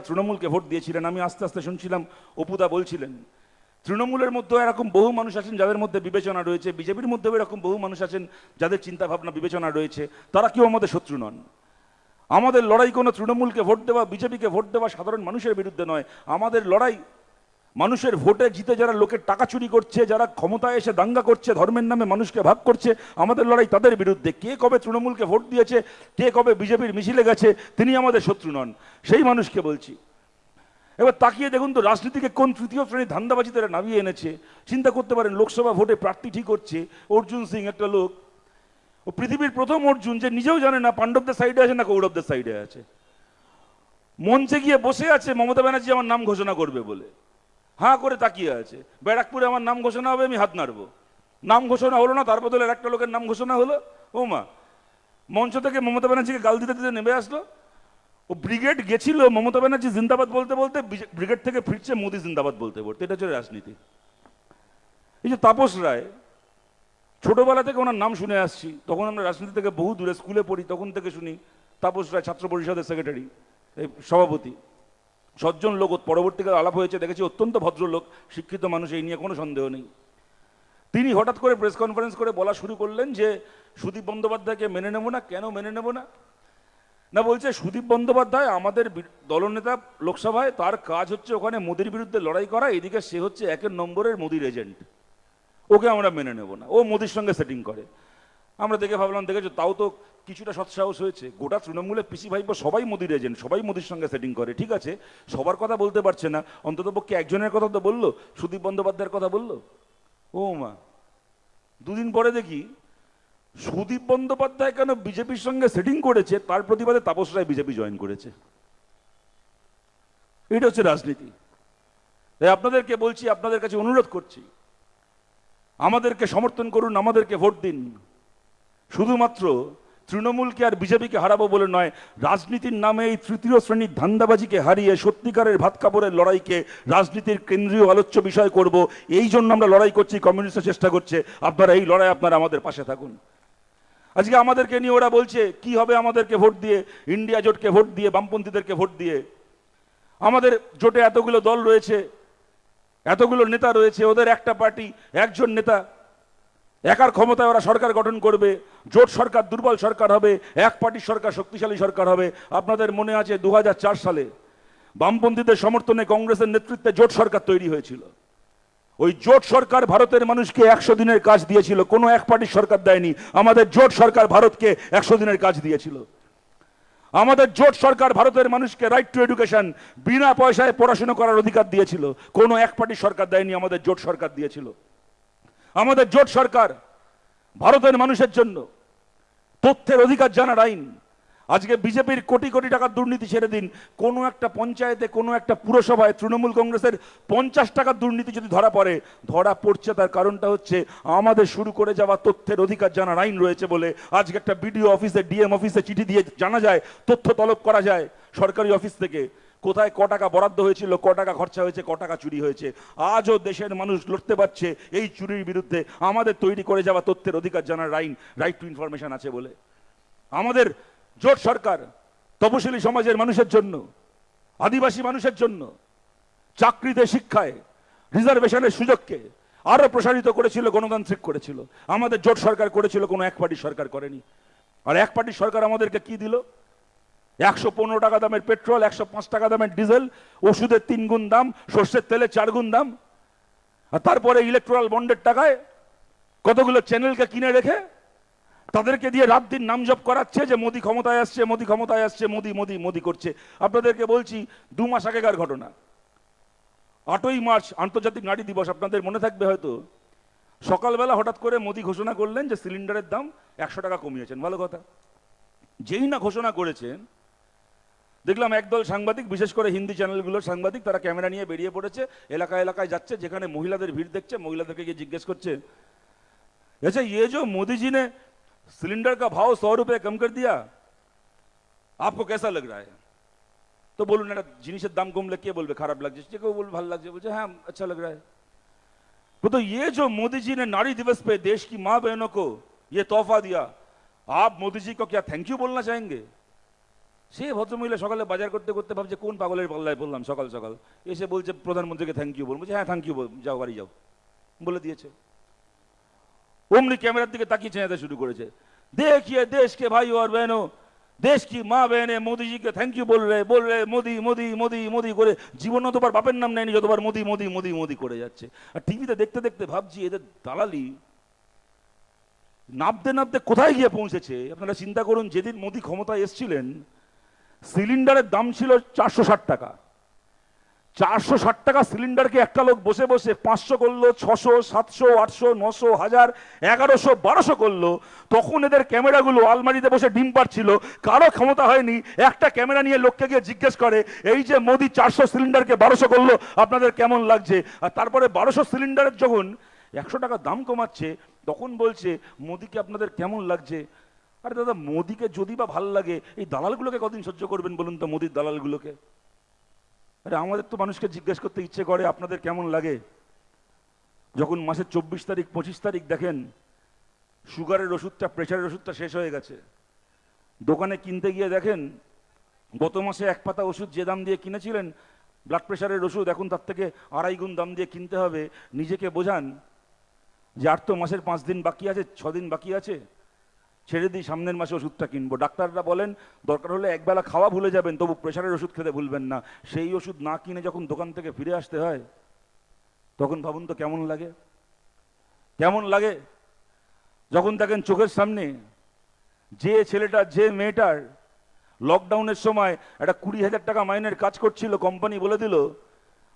তৃণমূলকে ভোট দিয়েছিলেন। আমি আস্তে আস্তে শুনছিলাম অপুদা বলছিলেন তৃণমূলের মধ্যে এরকম বহু মানুষ আছেন যাদের মধ্যে বিবেচনা রয়েছে, বিজেপির মধ্যেও এরকম বহু মানুষ আছেন যাদের চিন্তা ভাবনা বিবেচনা রয়েছে, তারা কেউ আমাদের শত্রু নন। আমাদের লড়াই কোনো তৃণমূলকে ভোট দেওয়া, বিজেপিকে ভোট দেওয়া সাধারণ মানুষের বিরুদ্ধে নয়। আমাদের লড়াই মানুষের ভোটে জিতে যারা লোকের টাকা চুরি করছে, যারা ক্ষমতায় এসে দাঙ্গা করছে, ধর্মের নামে মানুষকে ভাগ করছে, আমাদের লড়াই তাদের বিরুদ্ধে। কে কবে তৃণমূলকে ভোট দিয়েছে, কে কবে বিজেপির মিছিলে গেছে, তিনি আমাদের শত্রু নন। সেই মানুষকে বলছি। এবার তাকিয়ে দেখুন তো রাজনীতিকে কোন তৃতীয় শ্রেণীর ধান্দাবাজি তারা নামিয়ে এনেছে। চিন্তা করতে পারেন, লোকসভা ভোটে প্রার্থী ঠিক হচ্ছে অর্জুন সিং, একটা লোক, ও পৃথিবীর প্রথম অর্জুন, যে নিজেও জানে না পাণ্ডবদের সাইডে আছে না কৌরবদের সাইডে আছে। মঞ্চে গিয়ে বসে আছে মমতা ব্যানার্জি আমার নাম ঘোষণা করবে বলে, হাঁ করে তাকিয়ে আছে। ব্যারাকপুরে আমার নাম ঘোষণা হবে, আমি হাত নাড়বো। নাম ঘোষণা হলো না, তার বদলে একটা লোকের নাম ঘোষণা হলো। ও মা, মঞ্চ থেকে মমতা ব্যানার্জিকে গাল দিতে দিতে নেমে আসলো। ও ব্রিগেড গেছিল মমতা ব্যানার্জি জিন্দাবাদ বলতে বলতে, ব্রিগেড থেকে ফিরছে মোদি জিন্দাবাদ বলতে বলতে। এটা হচ্ছে রাজনীতি। এই যে তাপস রায়, ছোটবেলা থেকে ওনার নাম শুনে আসছি, তখন আমরা রাজনীতি থেকে বহু দূরে স্কুলে পড়ি, তখন থেকে শুনি তাপস রায় ছাত্র পরিষদের সেক্রেটারি, সভাপতি, সজ্জন লোক। পরবর্তীকালে আলাপ হয়েছে, দেখেছি অত্যন্ত ভদ্রলোক, শিক্ষিত মানুষ, এই নিয়ে কোনো সন্দেহ নেই। তিনি হঠাৎ করে প্রেস কনফারেন্স করে বলা শুরু করলেন যে সুদীপ বন্দ্যোপাধ্যায়কে মেনে নেব না। কেন মেনে নেব না? না, বলছে সুদীপ বন্দ্যোপাধ্যায় আমাদের দলনেতা লোকসভায়, তার কাজ হচ্ছে ওখানে মোদির বিরুদ্ধে লড়াই করা, এদিকে সে হচ্ছে 1 নম্বরের মোদির এজেন্ট, ওকে আমরা মেনে নেব না, ও মোদির সঙ্গে সেটিং করে। আমরা দেখে ভাবলাম, দেখেছো, তাও তো কিছুটা সৎসাহস হয়েছে। গোটা তৃণমূলের পিসি ভাইপো সবাই মোদির এজেন্ট, সবাই মোদির সঙ্গে সেটিং করে, ঠিক আছে, সবার কথা বলতে পারছে না, অন্ততপক্ষে একজনের কথা তো বললো, সুদীপ বন্দ্যোপাধ্যায়ের কথা বললো। ও মা, দুদিন পরে দেখি সুদীপ বন্দ্যোপাধ্যায় কেন বিজেপির সঙ্গে সেটিং করেছে, তার প্রতিবাদে তাপস রায় বিজেপি জয়েন করেছে। এটা হচ্ছে রাজনীতি। তাই আপনাদেরকে বলছি, আপনাদের কাছে অনুরোধ করছি, আমাদেরকে সমর্থন করুন, আমাদেরকে ভোট দিন। শুধুমাত্র তৃণমূলকে আর বিজেপিকে হারাবো বলে নয়, রাজনীতির নামে এই তৃতীয় শ্রেণীর ধান্দাবাজিকে হারিয়ে সত্যিকারের ভাত কাপড়ের লড়াইকে রাজনীতির কেন্দ্রীয় আলোচ্য বিষয় করব। এই জন্য আমরা লড়াই করছি, কমিউনিস্টরা চেষ্টা করছে। আপনারা এই লড়াই, আপনারা আমাদের পাশে থাকুন। আজকে আমাদেরকে নিয়ে ওরা বলছে কি হবে আমাদেরকে ভোট দিয়ে, ইন্ডিয়া জোটকে ভোট দিয়ে, বামপন্থীদেরকে ভোট দিয়ে। আমাদের জোটে এতগুলো দল রয়েছে, এতগুলো নেতা রয়েছে, ওদের একটা পার্টি, একজন নেতা, একার ক্ষমতায় ওরা সরকার গঠন করবে। জোট সরকার দুর্বল সরকার হবে, এক পার্টির সরকার শক্তিশালী সরকার হবে। আপনাদের মনে আছে 2004 সালে বামপন্থীদের সমর্থনে কংগ্রেসের নেতৃত্বে জোট সরকার তৈরি হয়েছিল। ওই জোট সরকার ভারতের মানুষকে 100 দিনের কাজ দিয়েছিল, কোনো এক পার্টির সরকার দেয়নি। আমাদের জোট সরকার ভারতকে 100 দিনের কাজ দিয়েছিল। আমাদের জোট সরকার ভারতের মানুষকে রাইট টু এডুকেশন, বিনা পয়সায় পড়াশোনা করার অধিকার দিয়েছিল। কোনো এক পার্টির সরকার দেয়নি, আমাদের জোট সরকার দিয়েছিল। আমাদের জোট সরকার ভারতের মানুষের জন্য তথ্যের অধিকার জানার আইন। আজকে বিজেপির কোটি কোটি টাকার দুর্নীতি ছেড়ে দিন, কোনো একটা পঞ্চায়েতে, কোনো একটা পুরসভায় তৃণমূল কংগ্রেসের 50 টাকার দুর্নীতি যদি ধরা পড়ে, ধরা পড়ছে, তার কারণটা হচ্ছে আমাদের শুরু করে যাওয়া তথ্যের অধিকার জানার আইন রয়েছে বলে। আজকে একটা বিডিও অফিসে, ডিএম অফিসে চিঠি দিয়ে জানা যায়, তথ্য তলব করা যায় সরকারি অফিস থেকে, কোথায় ক টাকা বরাদ্দ হয়েছিল, ক টাকা খরচা হয়েছে, ক টাকা চুরি হয়েছে। আজও দেশের মানুষ লড়তে পারছে এই চুরির বিরুদ্ধে, আমাদের তৈরি করে যাওয়া তথ্যের অধিকার জানার আইন, রাইট টু ইনফরমেশন আছে বলে। আমাদের জোট সরকার তপশিলি সমাজের মানুষের জন্য, আদিবাসী মানুষের জন্য চাকরিতে, শিক্ষায় রিজার্ভেশনের সুযোগকে আরো প্রসারিত করেছিল, গণতান্ত্রিক করেছিল। আমাদের জোট সরকার করেছিল, কোনো এক পার্টির সরকার করেনি। আর এক পার্টির সরকার আমাদেরকে কি দিল? 115 টাকা দামের পেট্রোল, 105 টাকা দামের ডিজেল, ওষুধের 3 গুণ দাম, সর্ষের তেলে 4 গুণ দাম। আর তারপরে ইলেকট্রাল বন্ডের টাকায় কতগুলো চ্যানেলকে কিনে রেখে তাদেরকে দিয়ে রাত দিন নাম জপ করাচ্ছে যে মোদি ক্ষমতায় আসছে, মোদি ক্ষমতায় আসছে, মোদি মোদি মোদি করছে। আপনাদেরকে বলছি 2 মাস আগেকার ঘটনা, 8ই মার্চ আন্তর্জাতিক নারী দিবস, আপনাদের মনে থাকবে হয়তো। সকালবেলা হঠাৎ করে মোদি ঘোষণা করলেন যে সিলিন্ডারের দাম 100 টাকা কমিয়েছেন। ভালো কথা। যেই না ঘোষণা করেছেন, দেখলাম একদল সাংবাদিক, বিশেষ করে হিন্দি চ্যানেলগুলোর সাংবাদিক, তারা ক্যামেরা নিয়ে বেরিয়ে পড়েছে, এলাকায় এলাকায় যাচ্ছে, যেখানে মহিলাদের ভিড় দেখছে, মহিলাদেরকে গিয়ে জিজ্ঞেস করছে, अच्छा ये जो मोदी जी ने सिलेंडर का भाव 100 रुपए कम कर दिया, आपको कैसा लग रहा है? तो बोलून একটা জিনিসের দাম কমলে কে বলবে খারাপ লাগছে, যে কেউ বলবে ভালো লাগছে, বলছে হ্যাঁ अच्छा लग रहा है। तो ये जो मोदी जी ने नारी दिवस पे देश की माँ बहनों को ये तोहफा दिया, आप मोदी जी को क्या थैंक यू बोलना चाहेंगे? সে ভদ্রমহিলা সকালে বাজার করতে করতে ভাবছে কোন পাগলের পাল্লায় পড়লাম সকাল সকাল, এসে বলছে প্রধানমন্ত্রীকে থ্যাংক ইউ বলছে, হ্যাঁ থ্যাংক ইউ যাও বাড়ি যাও বলে দিয়েছে। অমনি ক্যামেরার দিকে তাকিয়ে চেঁচাতে শুরু করেছে, देखिए देश के भाई और बहनों, देश की माँ बहने मोदी जी के थैंक यू बोल रहे मोदी मोदी मोदी मोदी করে জীবনে তোবার বাপের নাম নেয়নি যতবার মোদি মোদি মোদি মোদি করে যাচ্ছে। আর টিভিতে দেখতে দেখতে ভাবছি এদের দালালি নাবতে নাবতে কোথায় গিয়ে পৌঁছেছে। আপনারা চিন্তা করুন, যেদিন মোদি ক্ষমতায় এসেছিলেন সিলিন্ডারের দাম ছিল 460 টাকা। 460 টাকা সিলিন্ডারকে একটা লোক বসে বসে 500 করলো, 600, 700, 800, 900, 1000, 1100, 1200 করলো। তখন এদের ক্যামেরাগুলো আলমারিতে বসে ডিম পাড়ছিল। কারো ক্ষমতা হয়নি একটা ক্যামেরা নিয়ে লোককে গিয়ে জিজ্ঞেস করে, এই যে মোদি 400 সিলিন্ডারকে 1200 করলো, আপনাদের কেমন লাগছে? আর তারপরে 1200 সিলিন্ডারের যখন 100 টাকা দাম কমাচ্ছে তখন বলছে মোদিকে আপনাদের কেমন লাগছে? আরে দাদা, মোদিকে যদি বা ভাল লাগে, এই দালালগুলোকে কদিন সহ্য করবেন বলুন তো, মোদির দালালগুলোকে? আরে আমাদের তো মানুষকে জিজ্ঞেস করতে ইচ্ছে করে আপনাদের কেমন লাগে। যখন মাসের 24 তারিখ 25 তারিখ দেখেন সুগারের ওষুধটা, প্রেশারের ওষুধটা শেষ হয়ে গেছে, দোকানে কিনতে গিয়ে দেখেন গত মাসে এক পাতা ওষুধ যে দাম দিয়ে কিনেছিলেন ব্লাড প্রেশারের ওষুধ, এখন তার থেকে 2.5 গুণ দাম দিয়ে কিনতে হবে। নিজেকে বোঝান যে আর তো মাসের 5 দিন বাকি আছে, 6 দিন বাকি আছে, ছেড়ে দিই, সামনের মাসে ওষুধটা কিনবো। ডাক্তাররা বলেন দরকার হলে একবেলা খাওয়া ভুলে যাবেন, তবু প্রেশারের ওষুধ খেতে ভুলবেন না। সেই ওষুধ না কিনে যখন দোকান থেকে ফিরে আসতে হয় তখন ভাবুন তো কেমন লাগে। কেমন লাগে যখন দেখেন চোখের সামনে যে ছেলেটা, যে মেয়েটার লকডাউনের সময় একটা 20,000 টাকা মাইনের কাজ করছিল, কোম্পানি বলে দিল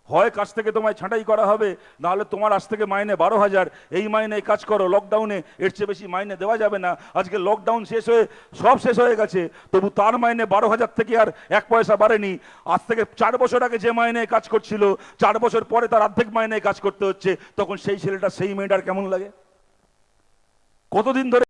হয় কাজ থেকে তোমায় ছাঁটাই করা হবে, নাহলে তোমার আজ থেকে মাইনে 12,000, এই মাইনে কাজ করো, লকডাউনে এর চেয়ে বেশি মাইনে দেওয়া যাবে না। আজকে লকডাউন শেষ হয়ে সব শেষ হয়ে গেছে, তবু তার মাইনে 12,000 থেকে আর 1 পয়সা বাড়েনি। আজ থেকে 4 বছর আগে যে মাইনে কাজ করছিল, 4 বছর পরে তার অর্ধেক মাইনে কাজ করতে হচ্ছে। তখন সেই ছেলেটা, সেই মেয়েটার কেমন লাগে? কতদিন ধরে